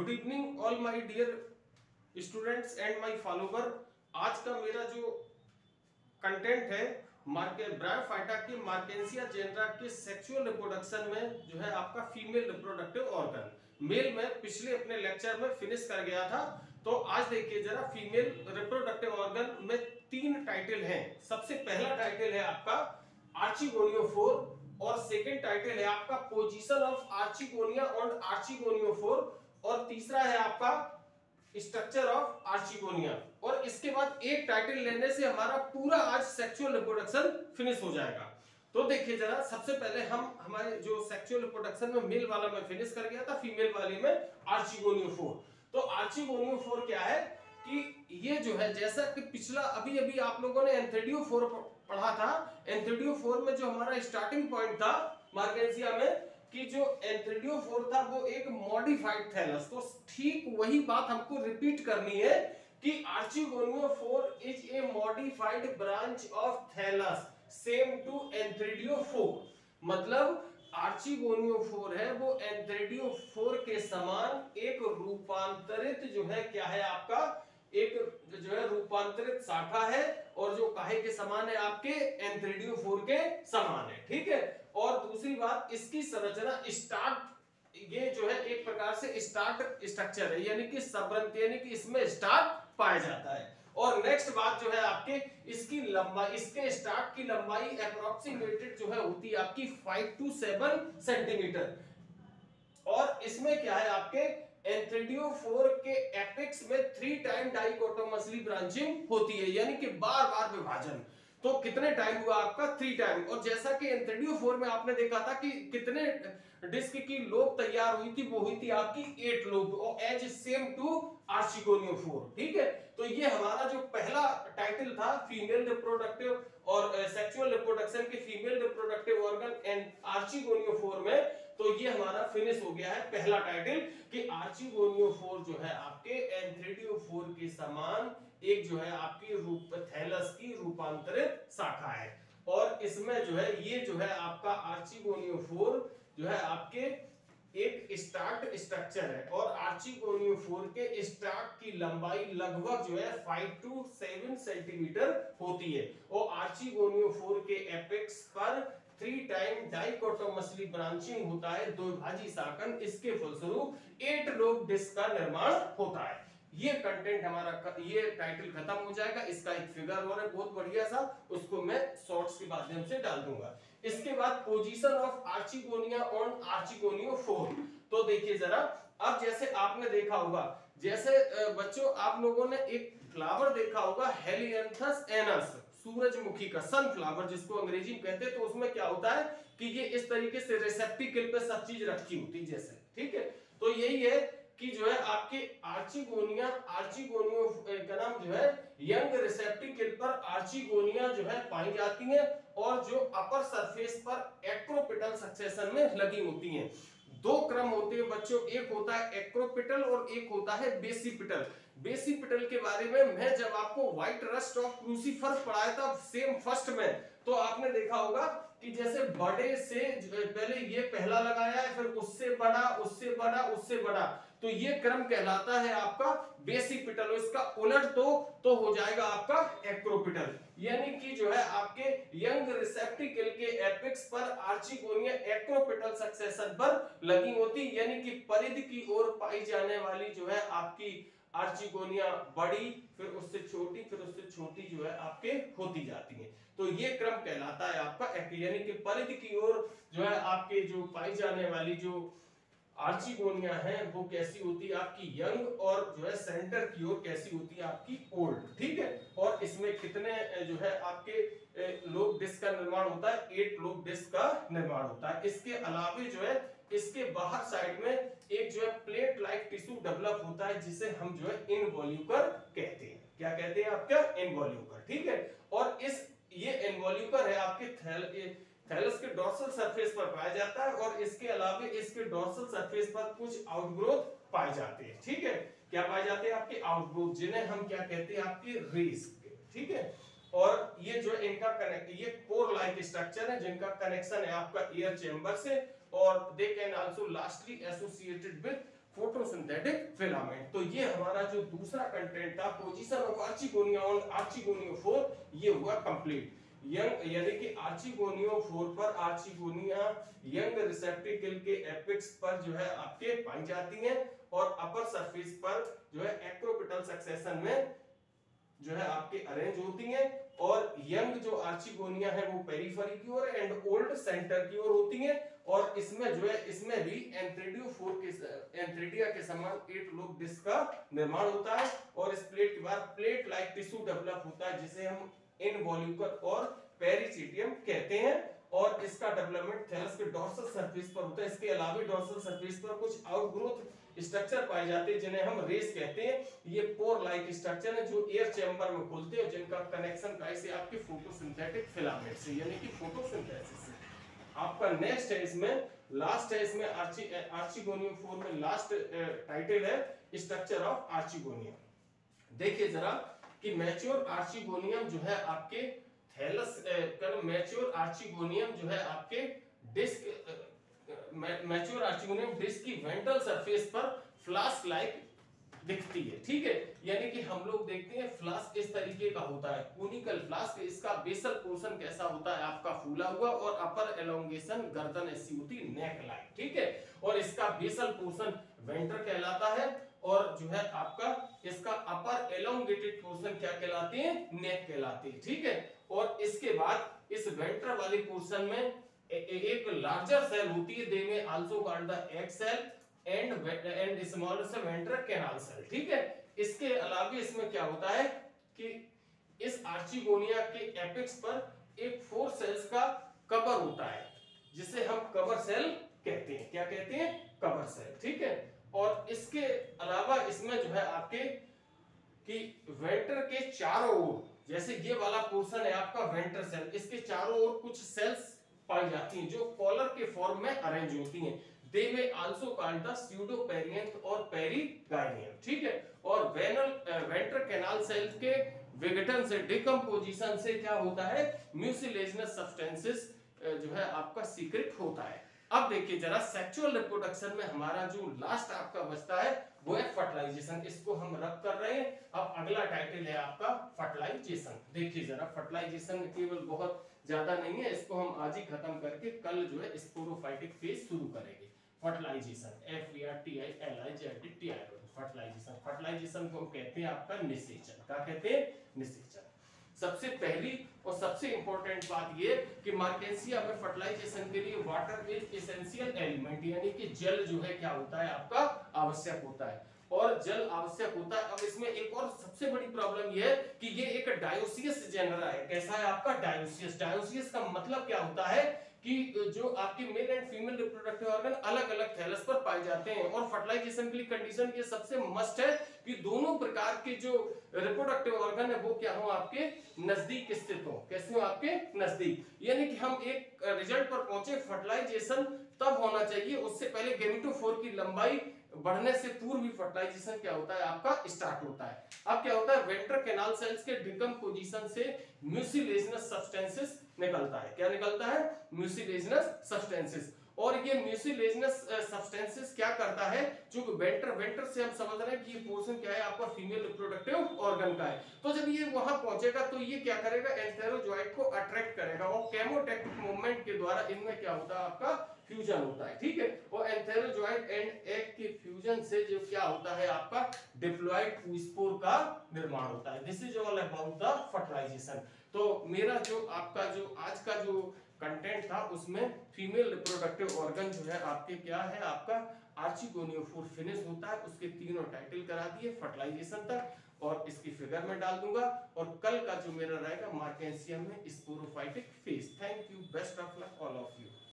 Good evening all my dear students and my follower. आज का मेरा जो कंटेंट है ब्रायोफाइटा की मार्केंसिया जेनरा के सेक्सुअल रिप्रोडक्शन में जो है आपका फीमेल रिप्रोडक्टिव ऑर्गन। मेल में पिछले अपने लेक्चर में फिनिश कर गया था, तो आज देखिए जरा फीमेल रिप्रोडक्टिव ऑर्गन में 3 टाइटल हैं। सबसे पहला टाइटल है आपका आर्चिगोनियोफोर और सेकंड टाइटल है आपका पोजीशन ऑफ आर्चिगोनिया ऑन आर्चिगोनियोफोर और तीसरा है आपका स्ट्रक्चर ऑफ आर्चिगोनिया। और इसके बाद एक टाइटल लेने से हमारा पूरा आज सेक्सुअल रिप्रोडक्शन फिनिश हो जाएगा। तो देखिए जरा, सबसे पहले हम हमारे जो सेक्सुअल रिप्रोडक्शन में मेल वाला में फिनिश कर गया था, फीमेल वाली में आर्चिगोनियोफोर। तो आर्चिगोनियोफोर क्या है कि ये जो है जैसा कि पिछला अभी आप लोगों ने एंथ्रेडियोफोर पढ़ा था, एंथ्रेडियोफोर में जो हमारा स्टार्टिंग पॉइंट था मार्केंसिया में कि जो एंथ्रेडियोफोर था वो एक मॉडिफाइड थैलस, तो ठीक वही बात हमको रिपीट करनी है कि archegoniophore is a modified branch of thallus same to antheridiophore. मतलब आर्चिगोनियोफोर है वो एंथ्रेडियोफोर के समान एक रूपांतरित जो है क्या है आपका एक जो है रूपांतरित शाखा है, और जो काहे के समान है आपके एंथ्रेडियोफोर के समान है। ठीक है। और दूसरी बात, इसकी संरचना स्टार्ट, ये जो है एक प्रकार से स्टार्ट स्ट्रक्चर है, यानी कि सबरंत, यानी कि इसमें स्टार्ट पाया जाता है। और नेक्स्ट बात जो है आपके इसकी लंबाई, इसके स्टार्ट की लंबाई अप्रोक्सीमेटेड जो है होती है आपकी 5 to 7 सेंटीमीटर। और इसमें क्या है आपके एंथ्रेडियोफोर के एपेक्स में 3 टाइम डाइकोटोमसली ब्रांचिंग होती है, यानी कि बार-बार विभाजन। तो कितने टाइम हुआ आपका 3 टाइम। और जैसा कि एंथ्रेडियोफोर में आपने देखा था कि कितने डिस्क की लोब तैयार हुई थी, वो हुई थी आपकी 8 लोब, और एज सेम टू आर्चिगोनियोफोर। ठीक है। तो ये हमारा जो पहला टाइटल था फीमेल रिप्रोडक्टिव और सेक्सुअल रिप्रोडक्शन के फीमेल रिप्रोडक्टिव ऑर्गन एंड आर्चिगोनियोफोर में, तो ये हमारा फिनिश हो गया है पहला टाइटल कि आर्चिगोनियोफोर जो है आपके एंथ्रेडियोफोर के समान एक जो है आपकी थैलस की रूपांतरित शाखा है। और इसमें जो है ये जो है आपका आर्चिगोनियोफोर जो है आपके एक स्टार्ट स्ट्रक्चर है, और आर्चिगोनियोफोर के स्टार्ट की लंबाई लगभग जो है 5 to 7 सेंटीमीटर होती है, और आर्चिगोनियोफोर के एपेक्स पर 3 टाइम डाइकोटोमसली ब्रांचिंग होता है, द्विभाजी शाखन। इसके फलस्वरूप 8 लोब डिस्क का निर्माण होता है। ये कंटेंट हमारा, ये टाइटल खत्म हो जाएगा। इसका एक फिगर और है बहुत बढ़िया सा, उसको मैं शॉर्ट्स के माध्यम से डाल दूंगा। इसके बाद पोजीशन ऑफ आर्चिगोनिया ऑन आर्चिगोनियोफोर। तो देखिए जरा, अब जैसे आपने देखा होगा, जैसे बच्चों आप लोगों ने एक फ्लावर देखा होगा हेलियांथस एनस, सूरजमुखी का सनफ्लावर जिसको अंग्रेजी में कहते हैं, तो उसमें क्या होता है कि ये इस तरीके से रिसेप्टिकल पे सब चीज रखी होती है जैसे। ठीक है। तो यही है कि जो है आपके आर्चिगोनिया, आर्चिगोनियो का नाम जो है यंग रिसेप्टिकल पर आर्चिगोनिया जो है पाई जाती है, और जो अपर सरफेस पर एक्रोपिटल सक्सेशन में लगी होती हैं। 2 क्रम होते हैं बच्चों, एक होता है एक्रोपिटल और एक होता है बेसिपिटल। बेसिपिटल के बारे में मैं जब आपको व्हाइट रस्ट ऑफ क्रूसीफर्स पढ़ाया था सेम फर्स्ट में, तो आपने देखा होगा कि जैसे बड़े से पहले ये पहला लगाया है, फिर उससे बड़ा, उससे बड़ा, उससे बड़ा, तो ये क्रम कहलाता है आपका बेसिपिटल। इसका उलट तो हो जाएगा आपका एक्रोपिटल, यानी कि जो है आपके यंग रिसेप्टिकल के एपेक्स पर आर्चिगोनिया एक्रोपिटल सक्सेशन पर लगी होती, यानी कि परिधि की ओर पाई जाने वाली जो है आपकी आर्चिगोनिया बड़ी, फिर उससे छोटी, फिर उससे छोटी जो है आपके होती जाती है। तो ये क्रम कहलाता है आपका, यानी कि परिधि की ओर जो है आपके जो पाई जाने वाली जो आर्चिगोनिया है वो कैसी होती है आपकी यंग, और जो है सेंटर की ओर कैसी होती है आपकी ओल्ड। ठीक है। और इसमें कितने जो है आपके लोब डिस्क का निर्माण होता है, 8 लोब डिस्क का निर्माण होता है। इसके अलावे जो है इसके बाहर साइड में एक जो है प्लेट लाइक टिश्यू डेवलप होता है, जिसे हम जो है इनवॉल्यूकर कहते हैं। क्या कहते हैं आपका? इनवॉल्यूकर। ठीक है। और ये इनवॉल्यूकर है आपके थैलस के डोर्सल सरफेस पर पाया जाता है, और इसके अलावे इसके डोर्सल सरफेस पर कुछ आउटग्रोथ पाए जाते हैं। ठीक है। क्या पाए जाते हैं? आपके आउटग्रोथ, जिन्हें हम क्या कहते हैं? आपके रीस। ठीक है। और ये जो इनका कनेक्ट, ये कोर लाइक स्ट्रक्चर है जिनका कनेक्शन है आपका एयर चेंबर से, और they can also lastly associated with photosynthetic filament. तो ये हमारा जो दूसरा कंटेंट था, पोजीशन ऑफ आर्चिगोनिया ऑन आर्चिगोनियोफोर, ये हुआ कंप्लीट। यंग यानी कि आर्चिगोनियोफोर पर आर्चिगोनिया यंग रिसेप्टिकल के एपेक्स पर जो है आपके पाई जाती हैं और अपर सरफेस पर जो है एक्रोपिटल सक्सेशन में जो है आपके अरेंज होती हैं। और यंग जो आर्चिगोनिया है वो पेरिफेरी की ओर एंड ओल्ड सेंटर की ओर होती हैं। और इसमें जो है इसमें भी एंथ्रेडियोफोर के एंथ्रेडिया के समान 8 लोब डिस्क का निर्माण होता है और इस प्लेट के बाद प्लेट लाइक टिश्यू डेवलप होता है जिसे हम इनवॉल्यूकर और पेरिचिडियम कहते हैं। और इसका डेवलपमेंट थैलस के डोर्सल सरफेस पर होता है। इसके अलावा डोर्सल सरफेस पर कुछ आउटग्रोथ स्ट्रक्चर पाए जाते हैं जिन्हें हम रेस कहते हैं। ये पोर लाइक स्ट्रक्चर है जो एयर चैम्बर में खुलते हैं जिनका कनेक्शन कैसे आपके फोटोसिंथेटिक फिलामेंट से यानी कि फोटोसिंथेसिस से। आपका नेक्स्ट है इसमें लास्ट है इसमें आर्चिगोनियोफोर में लास्ट टाइटल है स्ट्रक्चर ऑफ आर्चिगोनियम। देखिए जरा कि मैच्योर आर्चिगोनियम जो है आपके थैलस मैच्योर आर्चिगोनियम जो है आपके डिस्क मैच्योर आर्चिगोनियम डिस्क की वेंट्रल सरफेस पर फ्लास्क लाइक दिखती है। ठीक है, यानी कि हम लोग देखते हैं फ्लास्क इस तरीके का होता है, कोनिकल फ्लास्क। इसका बेसल पोर्शन कैसा होता है आपका फूला हुआ और अपर एलोंगेशन गर्दन ऐसी होती है नेक लाइक। ठीक है, और इसका बेसल पोर्शन वेंट्र कहलाता है और जो है आपका इसका अपर एलोंगेटेड पोर्शन क्या कहलाते हैं, नेक कहलाते हैं। ठीक है, और इसके बाद इस वेंट्र वाले पोर्शन में एक लार्जर सेल होती है, दे में also called the egg cell and smaller से वेंट्रल कैनाल सेल। ठीक है, इसके अलावा इसमें क्या होता है कि इस आर्चिगोनिया के एपेक्स पर एक 4 सेल्स का कवर होता है जिसे हम कवर सेल कहते हैं। क्या कहते हैं, कवर सेल। ठीक है, और इसके अलावा इसमें जो है आपके कि वेंट्र के चारों ओर, जैसे ये वाला पोर्शन है आपका वेंट्र सेल, इसके चारों ओर कुछ सेल्स पाई जाती हैं जो कॉलर के फॉर्म में अरेंज होती हैं। दे में आल्सो कॉल्ड द स्यूडोपेरियंथ और पेरिगाइनियम। ठीक है, और वेंट्र कैनाल सेल के विघटन से डिकम्पोजिशन से क्या होता है, म्यूसिलेजिनस सब्सटेंसेस जो है आपका सीक्रेट होता है। अब देखिए जरा सेक्सुअल रिप्रोडक्शन में हमारा जो लास्ट आपका बचता है वो है फर्टिलाइजेशन। इसको हम रख कर रहे हैं। अब अगला टाइटल है आपका फर्टिलाइजेशन। देखिए जरा फर्टिलाइजेशन केवल बहुत ज्यादा नहीं है, इसको हम आज ही खत्म करके कल जो है स्पोरोफाइटिक फेज शुरू करेंगे। Fertilisation FERTILIZED fertilisation. फर्टिलाइजेशन को कहते हैं आपका निषेचन। क्या कहते हैं, निषेचन। सबसे पहली और सबसे इंपॉर्टेंट बात ये कि मार्केंसिया में फर्टिलाइजेशन के लिए वाटर इज एसेंशियल एलिमेंट, यानी कि जल जो है क्या होता है आपका आवश्यक होता है और जल आवश्यक होता है। अब इसमें एक और सबसे बड़ी प्रॉब्लम ये है कि ये एक डायोसियस जेनरा है। कैसा है आपका, डायोसियस। डायोसियस का मतलब क्या होता है कि जो आपके male and female reproductive organ अलग अलग थैलस पर पाए जाते हैं। और फर्टिलाइजेशन के लिए कंडीशन ये सबसे मस्ट है कि दोनों प्रकार के जो रिप्रोडक्टिव ऑर्गन है वो क्या हो, आपके नजदीक स्थित हो। कैसे हो, आपके नजदीक। यानी कि हम एक रिजल्ट पर पहुंचे, फर्टिलाइजेशन तब होना चाहिए, उससे पहले गेमेटोफोर की लंबाई बढ़ने से पूर्व भी फर्टिलाइजेशन क्या होता है आपका स्टार्ट होता है। अब क्या होता है, वेंट्रल कैनाल सेल्स के डिकम्पोजिशन से म्यूसिलेजिनस सब्सटेंसेस निकलता है। क्या निकलता है, म्यूसिलेजिनस सब्सटेंसेस। और ये म्यूसिलेजिनस सब्सटेंसेस क्या करता है, जो वेंट्र से हम समझ रहे हैं कि ये पोर्शन क्या है आपका फीमेल रिप्रोडक्टिव ऑर्गन का है। तो जब ये वहां पहुंचेगा तो ये क्या करेगा, एंथेरोजोइट को अट्रैक्ट करेगा और केमोटैक्टिक मूवमेंट के द्वारा इनमें क्या होता है आपका फ्यूजन होता है। ठीक है, और एंथेरोजोइट एंड एग के फ्यूजन से जो क्या होता है आपका डिप्लॉइड oospore का निर्माण होता है। This is all about the fertilization. तो मेरा जो आपका जो आज का जो कंटेंट था उसमें फीमेल रिप्रोडक्टिव ऑर्गन जो है आपके क्या है आपका आर्चिगोनियोफोर फिनिश होता है, उसके तीनों टाइटल करा दिए फर्टिलाइजेशन तक और इसकी फिगर में डाल दूंगा। और कल का जो मेरा रहेगा मार्केंसिया में sporophytic phase. Thank you, best of luck all of you.